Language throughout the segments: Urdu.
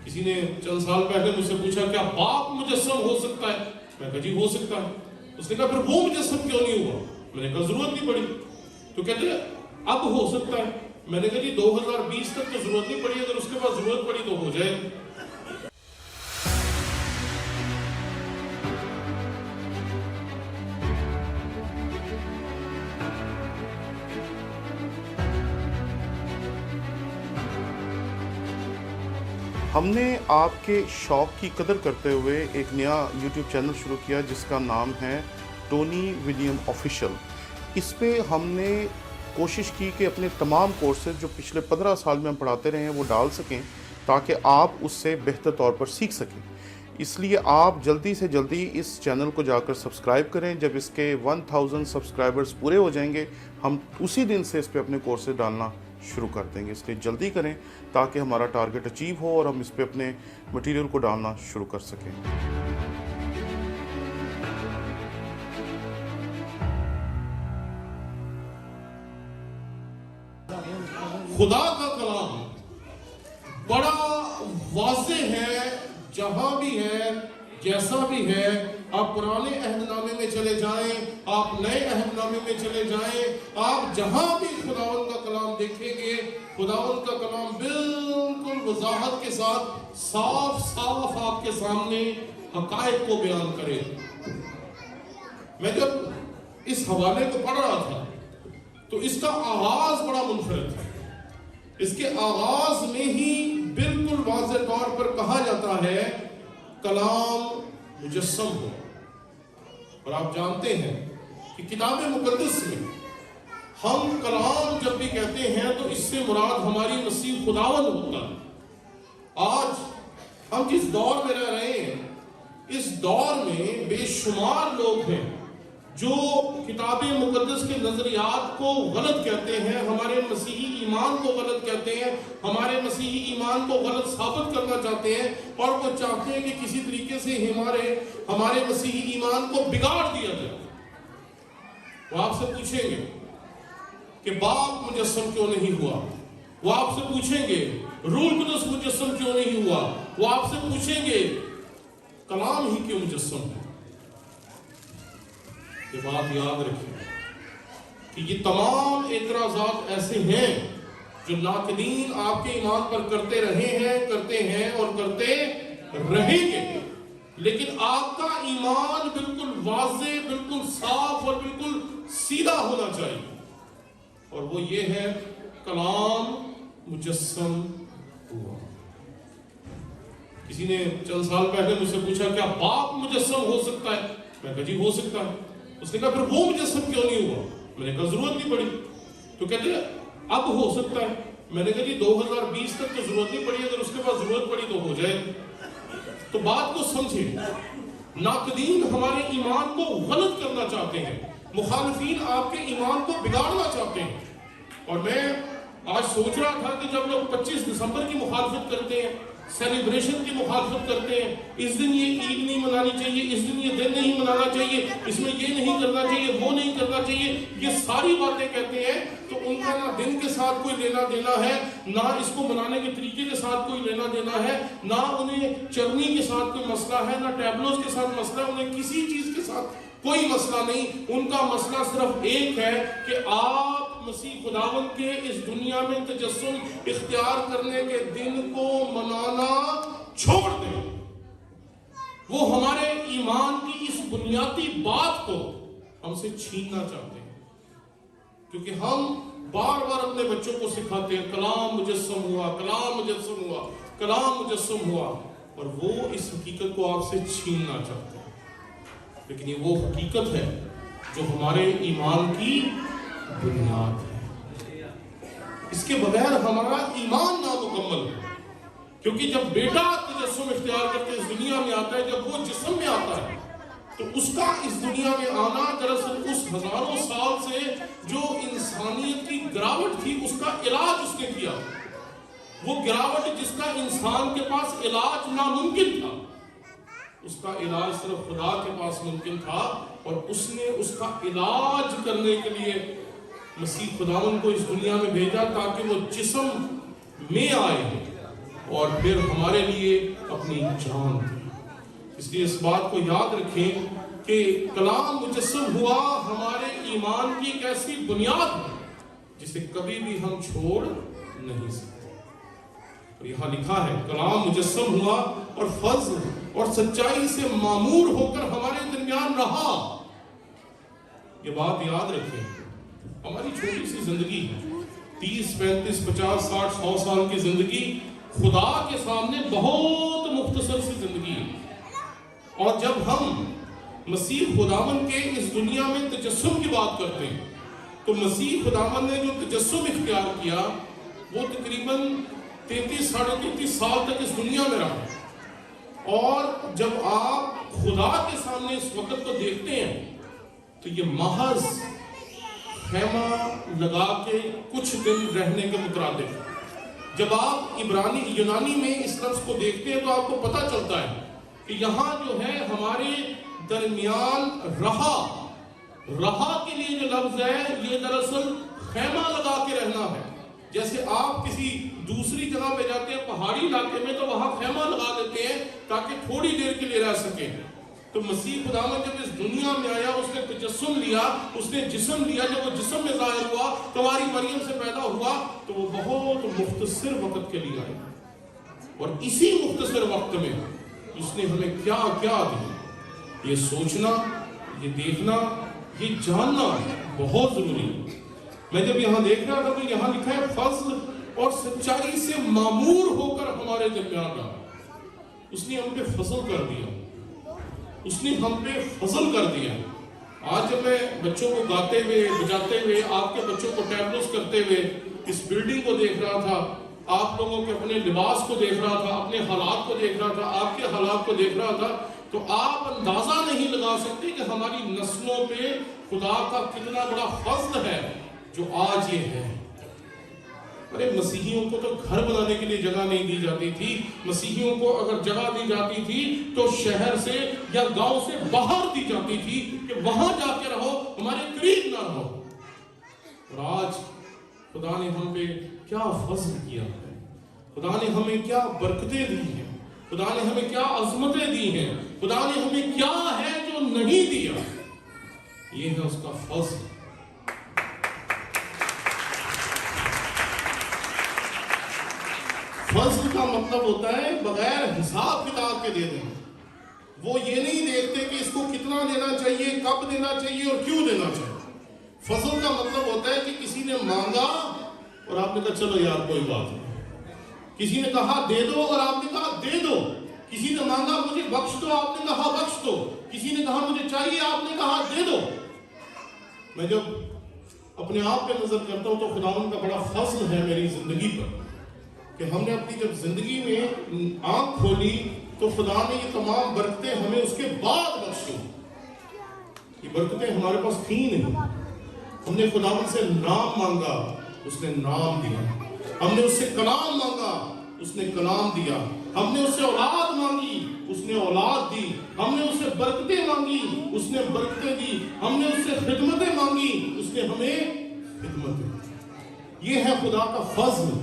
کسی نے چند سال پہلے مجھ سے پوچھا کیا باپ مجسم ہو سکتا ہے؟ میں کہا جی ہو سکتا ہے۔ اس نے کہا پھر وہ مجسم کیوں نہیں ہوا؟ میں نے کہا ضرورت نہیں پڑی۔ تو کہتے ہیں اب ہو سکتا ہے۔ میں نے کہا جی 2020 تک تو ضرورت نہیں پڑی، اگر اس کے بعد ضرورت پڑی تو ہو جائے۔ ہم نے آپ کے شوق کی قدر کرتے ہوئے ایک نیا یوٹیوب چینل شروع کیا جس کا نام ہے ٹونی ولیم آفیشل۔ اس پہ ہم نے کوشش کی کہ اپنے تمام کورسز جو پچھلے 15 سال میں ہم پڑھاتے رہے ہیں وہ ڈال سکیں تاکہ آپ اس سے بہتر طور پر سیکھ سکیں۔ اس لیے آپ جلدی سے جلدی اس چینل کو جا کر سبسکرائب کریں۔ جب اس کے 1000 سبسکرائبرز پورے ہو جائیں گے ہم اسی دن سے اس پہ اپنے کورسز ڈالنا شروع کر دیں گے، اس لیے جلدی کریں تاکہ ہمارا ٹارگٹ اچیو ہو اور ہم اس پہ اپنے مٹیریل کو ڈالنا شروع کر سکیں۔ خدا کا کلام بڑا واضح ہے، جہاں بھی ہے جیسا بھی ہے۔ آپ پرانے عہد نامے میں چلے جائیں، آپ نئے عہد نامے میں چلے جائیں، آپ جہاں بھی خداوند کا کلام دیکھیں گے، خداوند کا کلام بالکل وضاحت کے ساتھ صاف صاف آپ کے سامنے حقائق کو بیان کرے۔ میں جب اس حوالے کو پڑھ رہا تھا تو اس کا آغاز بڑا منفرد ہے۔ اس کے آغاز میں ہی بالکل واضح طور پر کہا جاتا ہے کلام مجسم ہو۔ اور آپ جانتے ہیں کہ کتاب مقدس میں ہم کلام جب بھی کہتے ہیں تو اس سے مراد ہماری مسیح خداوند ہوتا ہے۔ آج ہم جس دور میں رہ رہے ہیں اس دور میں بے شمار لوگ ہیں جو کتاب مقدس کے نظریات کو غلط کہتے ہیں، ہمارے مسیحی ایمان کو غلط کہتے ہیں، ہمارے مسیحی ایمان کو غلط ثابت کرنا چاہتے ہیں، اور وہ چاہتے ہیں کہ کسی طریقے سے ہمارے مسیحی ایمان کو بگاڑ دیا جائے۔ وہ آپ سے پوچھیں گے کہ باپ مجسم کیوں نہیں ہوا؟ وہ آپ سے پوچھیں گے روح القدس مجسم کیوں نہیں ہوا؟ وہ آپ سے پوچھیں گے کلام ہی کیوں مجسم ہے؟ یہ بات یاد رکھیں کہ یہ تمام اعتراضات ایسے ہیں جو ناقدین آپ کے ایمان پر کرتے رہے ہیں، کرتے ہیں اور کرتے رہیں گے، لیکن آپ کا ایمان بالکل واضح، بالکل صاف اور بالکل سیدھا ہونا چاہیے، اور وہ یہ ہے کلام مجسم ہوا۔ کسی نے چند سال پہلے مجھ سے پوچھا کیا باپ مجسم ہو سکتا ہے؟ میں کہا جی ہو سکتا ہے۔ اس نے کہا پھر وہ مجسم کیوں نہیں ہوا؟ میں نے کہا ضرورت نہیں پڑی۔ تو کہتے ہیں اب ہو سکتا ہے۔ میں نے کہا جی 2020 تک تو ضرورت نہیں پڑی، اگر اس کے بعد ضرورت پڑی تو ہو جائے۔ تو بات کو سمجھیں، ناقدین ہمارے ایمان کو غلط کرنا چاہتے ہیں، مخالفین آپ کے ایمان کو بگاڑنا چاہتے ہیں۔ اور میں آج سوچ رہا تھا کہ جب لوگ 25 دسمبر کی مخالفت کرتے ہیں، سیلیبریشن کی مخالفت کرتے ہیں، اس دن یہ عید نہیں منانی چاہیے، اس دن یہ دن نہیں منانا چاہیے، اس میں یہ نہیں کرنا چاہیے، وہ نہیں کرنا چاہیے، یہ ساری باتیں کہتے ہیں، تو ان کا نہ دن کے ساتھ کوئی لینا دینا ہے، نہ اس کو منانے کے طریقے کے ساتھ کوئی لینا دینا ہے، نہ انہیں چرنی کے ساتھ کوئی مسئلہ ہے، نہ ٹیبلوز کے ساتھ مسئلہ ہے، انہیں کسی چیز کے ساتھ کوئی مسئلہ نہیں۔ ان کا مسئلہ صرف ایک ہے کہ آپ مسیح خداوند کے اس دنیا میں تجسم اختیار کرنے کے دن کو منانا چھوڑ دیں۔ وہ ہمارے ایمان کی اس بنیادی بات کو ہم سے چھیننا چاہتے ہیں، کیونکہ ہم بار بار اپنے بچوں کو سکھاتے ہیں کلام مجسم ہوا، کلام مجسم ہوا، کلام مجسم ہوا، اور وہ اس حقیقت کو آپ سے چھیننا چاہتے ہیں۔ لیکن یہ وہ حقیقت ہے جو ہمارے ایمان کی بنیاد ہے۔ اس کے بغیر ہمارا ایمان نامکمل ہے، کیونکہ جب بیٹا تجسم اختیار کرتے اس دنیا میں آتا ہے، جب وہ جسم میں آتا ہے، تو اس کا اس دنیا میں آنا دراصل اس ہزاروں سال سے جو انسانیت کی گراوٹ تھی اس کا علاج اس نے کیا۔ وہ گراوٹ جس کا انسان کے پاس علاج ناممکن تھا، اس کا علاج صرف خدا کے پاس ممکن تھا، اور اس نے اس کا علاج کرنے کے لیے مسیح خداوند کو اس دنیا میں بھیجا تاکہ وہ جسم میں آئے اور پھر ہمارے لیے اپنی جان دی۔ اس لیے اس بات کو یاد رکھیں کہ کلام مجسم ہوا ہمارے ایمان کی ایک ایسی بنیاد ہے جسے کبھی بھی ہم چھوڑ نہیں سکتے۔ اور یہاں لکھا ہے کلام مجسم ہوا اور فضل اور سچائی سے معمور ہو کر ہمارے درمیان رہا۔ یہ بات یاد رکھیں، ہماری چھوٹی سی زندگی ہے، 30 35 50 60 100 سال کی زندگی خدا کے سامنے بہت مختصر سی زندگی ہے۔ اور جب ہم مسیح خداوند کے اس دنیا میں تجسم کی بات کرتے ہیں تو مسیح خداوند نے جو تجسم اختیار کیا وہ تقریباً 33 ساڑھے 33 سال تک اس دنیا میں رہا۔ اور جب آپ خدا کے سامنے اس وقت کو دیکھتے ہیں تو یہ محض خیمہ لگا کے کچھ دن رہنے کے مترادف ہے۔ جب آپ یونانی میں اس لفظ کو دیکھتے ہیں تو آپ کو پتہ چلتا ہے کہ یہاں جو ہے ہمارے درمیان رہا کے لیے جو لفظ ہے یہ دراصل خیمہ لگا کے رہنا ہے۔ جیسے آپ کسی دوسری جگہ پہ جاتے ہیں پہاڑی علاقے میں تو وہاں خیمہ لگا دیتے ہیں تاکہ تھوڑی دیر کے لیے رہ سکیں۔ تو مسیح خداوند جب اس دنیا میں آیا اس نے تجسم لیا، اس نے جسم لیا، جب وہ جسم میں ظاہر ہوا کنواری مریم سے پیدا ہوا تو وہ بہت مختصر وقت کے لیے آیا۔ اور اسی مختصر وقت میں اس نے ہمیں کیا کیا دیا، یہ سوچنا، یہ دیکھنا، یہ جاننا بہت ضروری ہے۔ میں جب یہاں دیکھ رہا تھا تو یہاں لکھا ہے فضل اور سچائی سے معمور ہو کر ہمارے درمیان رہا۔ اس نے ہم پہ فضل کر دیا، اس نے ہم پہ فضل کر دیا۔ آج جب میں بچوں کو گاتے ہوئے بجاتے ہوئے آپ کے بچوں کو ٹیبلوس کرتے ہوئے اس بلڈنگ کو دیکھ رہا تھا، آپ لوگوں کے اپنے لباس کو دیکھ رہا تھا، اپنے حالات کو دیکھ رہا تھا، آپ کے حالات کو دیکھ رہا تھا، تو آپ اندازہ نہیں لگا سکتے کہ ہماری نسلوں پہ خدا کا کتنا بڑا فضل ہے جو آج یہ ہے۔ ارے مسیحیوں کو تو گھر بنانے کے لیے جگہ نہیں دی جاتی تھی، مسیحیوں کو اگر جگہ دی جاتی تھی تو شہر سے یا گاؤں سے باہر دی جاتی تھی کہ وہاں جا کے رہو، ہمارے قریب نہ رہو۔ اور آج خدا نے ہم پہ کیا فضل کیا ہے، خدا نے ہمیں کیا برکتیں دی ہیں، خدا نے ہمیں کیا عظمتیں دی ہیں، خدا نے ہمیں کیا ہے جو نہیں دیا، یہ ہے اس کا فضل۔ فضل کا مطلب ہوتا ہے بغیر حساب کتاب کے دے دینا۔ وہ یہ نہیں دیکھتے کہ اس کو کتنا دینا چاہیے، کب دینا چاہیے اور کیوں دینا چاہیے۔ فضل کا مطلب ہوتا ہے کہ کسی نے مانگا اور آپ نے کہا چلو یار کوئی بات نہیں، کسی نے کہا دے دو اور آپ نے کہا دے دو، کسی نے مانگا مجھے بخش دو، آپ نے کہا بخش دو، کسی نے کہا مجھے چاہیے، آپ نے کہا دے دو۔ میں جب اپنے آپ پہ نظر کرتا ہوں تو خداوند کا بڑا فضل ہے میری زندگی پر کہ ہم نے اپنی جب زندگی میں آنکھ کھولی تو خدا نے یہ تمام برکتیں ہمیں اس کے بعد بخشی۔ یہ برکتیں ہمارے پاس تھیں نہیں، ہم نے خداوند سے نام مانگا، اس نے نام دیا، ہم نے اس سے کلام مانگا، اس نے کلام دیا، ہم نے اس سے اولاد مانگی، اس نے اولاد دی، ہم نے اس سے برکتیں مانگی، اس نے برکتیں دی، ہم نے اس سے خدمتیں مانگی، اس نے ہمیں خدمتیں دی۔ یہ ہے خدا کا فضل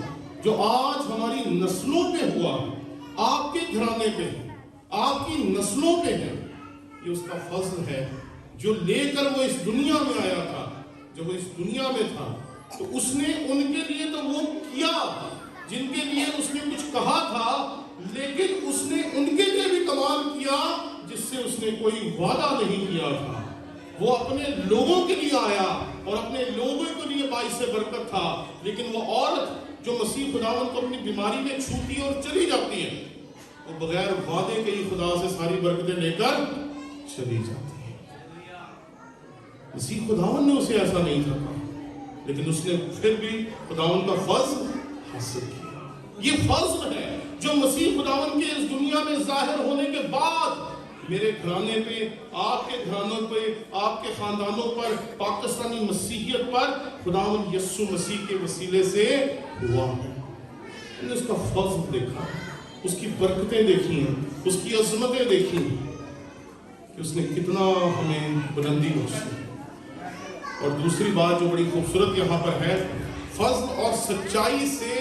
جو آج ہماری نسلوں پہ ہوا، آپ کے گھرانے پہ، آپ کی نسلوں پہ ہے۔ یہ اس کا فضل ہے جو لے کر وہ اس دنیا میں آیا تھا۔ جب وہ اس دنیا میں تھا تو اس نے ان کے لیے تو وہ کیا جن کے لیے اس نے کچھ کہا تھا، لیکن اس نے ان کے لیے بھی کمال کیا جس سے اس نے کوئی وعدہ نہیں کیا تھا۔ وہ اپنے لوگوں کے لیے آیا اور اپنے لوگوں کے لیے باعث برکت تھا، لیکن وہ عورت جو مسیح خداوند کو اپنی بیماری میں چھوتی اور چلی جاتی ہے، وہ بغیر وعدے کے ہی خدا سے ساری برکتیں لے کر چلی جاتی ہے۔ مسیح خداوند نے اسے ایسا نہیں کہا، لیکن اس نے پھر بھی خداوند کا فضل حاصل کیا۔ یہ فضل ہے جو مسیح خداوند کے اس دنیا میں ظاہر ہونے کے بعد میرے گھرانے پہ، آپ کے گھرانوں پہ، آپ کے خاندانوں پر، پاکستانی مسیحیت پر خداوند یسوع مسیح کے وسیلے سے ہوا ہے۔ ہم نے اس کا فضل دیکھا، اس کی برکتیں دیکھی ہیں، اس کی عظمتیں دیکھی ہیں کہ اس نے کتنا ہمیں بلندی بخشی۔ اور دوسری بات جو بڑی خوبصورت یہاں پر ہے، فضل اور سچائی سے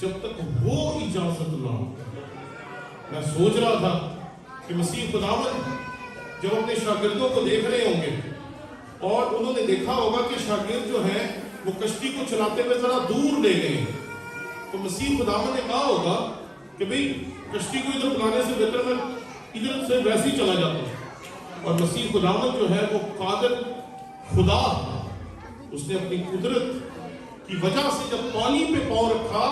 جب تک وہ اجازت نہ ہو. میں سوچ رہا تھا کہ مسیح خداوند جب اپنے شاگردوں کو دیکھ رہے ہوں گے اور انہوں نے دیکھا ہوگا کہ شاگرد جو ہیں وہ کشتی کو چلاتے ہوئے ذرا دور لے گئے، تو مسیح خداوند نے کہا ہوگا کہ بھئی کشتی کو ادھر بلانے سے بہتر میں ادھر سے ویسے ہی چلا جاتا ہوں. اور مسیح خداوند جو ہے وہ قادر خدا، اس نے اپنی قدرت کی وجہ سے جب پانی پہ پاؤں رکھا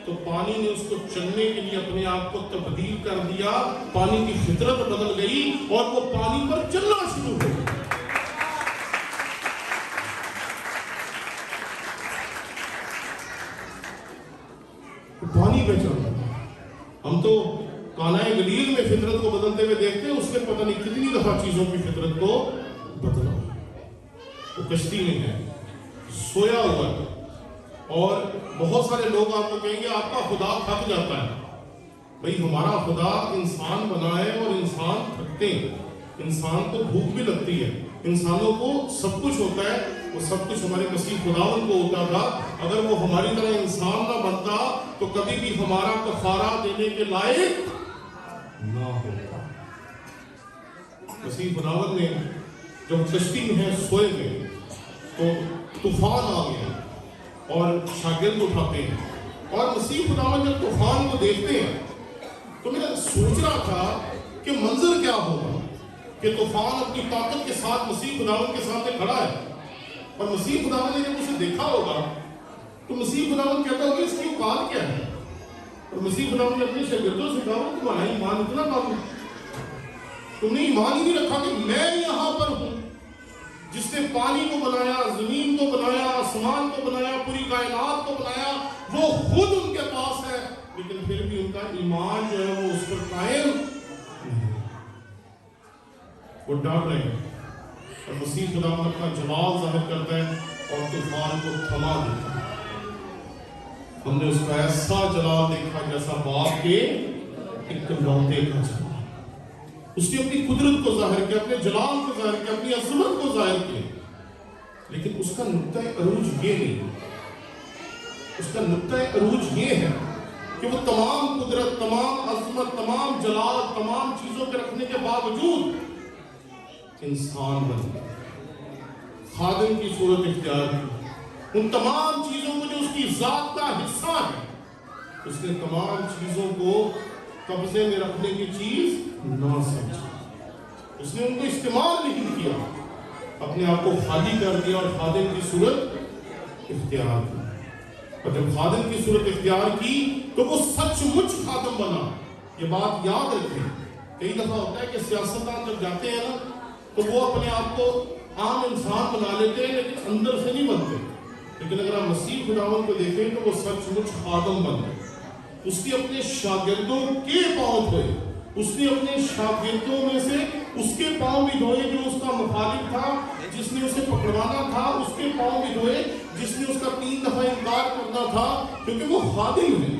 تو پانی نے اس کو چلنے کے لیے اپنے آپ کو تبدیل کر دیا، پانی کی فطرت بدل گئی اور وہ پانی پر چلنا شروع ہو گیا. پانی پہ چل رہا ہے. ہم تو کانہ گلیل میں فطرت کو بدلتے ہوئے دیکھتے ہیں، اس نے پتہ نہیں کتنی دفعہ چیزوں کی فطرت کو بدلا. وہ کشتی میں ہے، سویا ہوا ہے، اور بہت سارے لوگ آپ کو کہیں گے آپ کا خدا تھک جاتا ہے. بھئی ہمارا خدا انسان بنا ہے اور انسان تھکتے ہیں، انسان کو بھوک بھی لگتی ہے، انسانوں کو سب کچھ ہوتا ہے. وہ سب کچھ ہمارے مسیح خداوند کو ہوتا تھا. اگر وہ ہماری طرح انسان نہ بنتا تو کبھی بھی ہمارا کفارہ دینے کے لائق نہ ہوتا. مسیح خداوند نے جب کشتی میں سوئے گئے تو طوفان آ گیا اور شاگرد اٹھاتے ہیں، اور مسیح خداوند جب طوفان کو دیکھتے ہیں تو میں سوچ رہا تھا کہ منظر کیا ہوگا کہ طوفان اپنی طاقت کے ساتھ مسیح خداوند کے سامنے کھڑا ہے، اور مسیح خداوند نے جب اسے دیکھا ہوگا تو مسیح خداوند کہتا ہوگا اس کی اوقات کیا ہے. اور مسیح خداوند نے اپنے شاگردوں سے کہا تمہارا ایمان اتنا کم ہے، تم نے ایمان ہی نہیں رکھا کہ میں یہاں پر ہوں جس نے پانی کو بنایا، زمین کو بنایا، آسمان کو بنایا، پوری کائنات کو بنایا. وہ خود ان کے پاس ہے لیکن پھر بھی ان کا ایمان جو ہے وہ اس پر قائم نہیں. وہ ڈر رہے ہیں اور مسیح خداوند اپنا جلال ظاہر کرتا ہے اور طوفان کو تھما دیتا ہے. ہم نے اس کا ایسا جلال دیکھا جیسا باپ کے اکلوتے کا جلال. اس نے اپنی قدرت کو ظاہر کیا، اپنے جلال کو ظاہر کیا، اپنی عظمت کو ظاہر کیا، لیکن اس کا نقطہ عروج یہ نہیں. اس کا نقطہ عروج یہ ہے کہ وہ تمام قدرت، تمام عظمت، تمام جلال، تمام چیزوں کے رکھنے کے باوجود انسان بن گیا، خادم کی صورت اختیار کی. ان تمام چیزوں کو جو اس کی ذات کا حصہ ہے، اس نے تمام چیزوں کو قبضے میں رکھنے کی چیز نہ سمجھا. اس نے ان کو استعمال نہیں کیا، اپنے آپ کو خالی کر دیا اور خادم کی صورت اختیار کی. اور جب خادم کی صورت اختیار کی تو وہ سچ مچ خادم بنا. یہ بات یاد رکھیں، کئی دفعہ ہوتا ہے کہ سیاستدان جب جاتے ہیں نا تو وہ اپنے آپ کو عام انسان بنا لیتے ہیں لیکن اندر سے نہیں بنتے. لیکن اگر آپ مسیح خداوند کو دیکھیں تو وہ سچ مچ خادم بن گئے. اس نے اپنے شاگردوں کے پاؤں دھوئے، اس نے اپنے شاگردوں میں سے اس کے پاؤں بھی دھوئے جو اس کا مخالف تھا، جس نے اسے پکڑوانا تھا، اس کے پاؤں بھی دھوئے جس نے اس کا 3 دفعہ انکار کرنا تھا. کیونکہ وہ خادم ہے.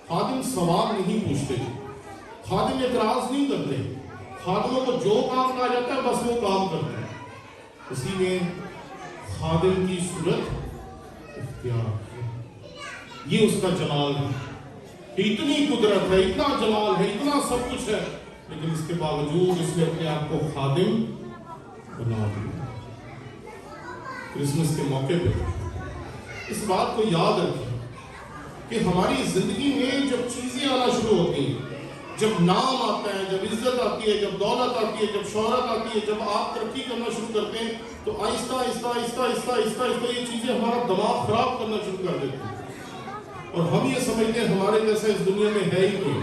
خادم سوال نہیں پوچھتے، خادم اعتراض نہیں کرتے، خادموں کو جو کام کہا جاتا ہے بس وہ کام کرتے ہیں. اسی نے خادم کی صورت اختیار کی. یہ اس کا جلال ہے. اتنی قدرت ہے، اتنا جلال ہے، اتنا سب کچھ ہے، لیکن اس کے باوجود اس نے اپنے آپ کو خادم بنا دیا. کرسمس کے موقع پہ اس بات کو یاد رکھیں کہ ہماری زندگی میں جب چیزیں آنا شروع ہوتی ہیں، جب نام آتا ہے، جب عزت آتی ہے، جب دولت آتی ہے، جب شہرت آتی ہے، جب آپ ترقی کرنا شروع کرتے ہیں تو آہستہ آہستہ آہستہ آہستہ آہستہ آہستہ یہ چیزیں ہمارا دماغ خراب کرنا شروع کر دیتی ہیں. اور ہم یہ سمجھتے ہیں ہمارے جیسا اس دنیا میں ہے ہی کوئی.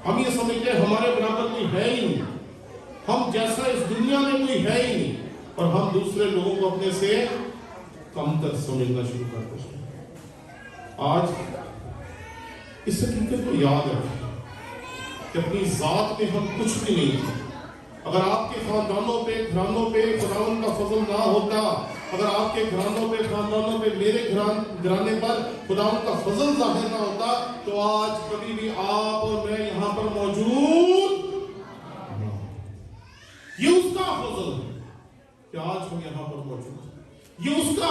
ہم یہ سمجھتے ہیں ہمارے برابر کوئی ہے ہی نہیں. ہم جیسا اس دنیا میں کوئی ہے ہی نہیں. اور ہم دوسرے لوگوں کو اپنے سے کم تر سمجھنا شروع کرتے ہیں. آج اس حقیقت کو یاد رکھیں کہ اپنی ذات میں ہم کچھ بھی نہیں ہیں. اگر آپ کے خاندانوں پہ، گھرانوں پہ خداوند کا فضل نہ ہوتا، اگر آپ کے گھرانوں پہ، خاندانوں پہ، میرے گھرانے پر خداوند کا فضل ظاہر نہ ہوتا تو آج کبھی بھی آپ اور میں یہاں پر موجود نہ. یہ اس کا فضل ہے کہ آج ہم یہاں پر موجود ہیں. یہ اس کا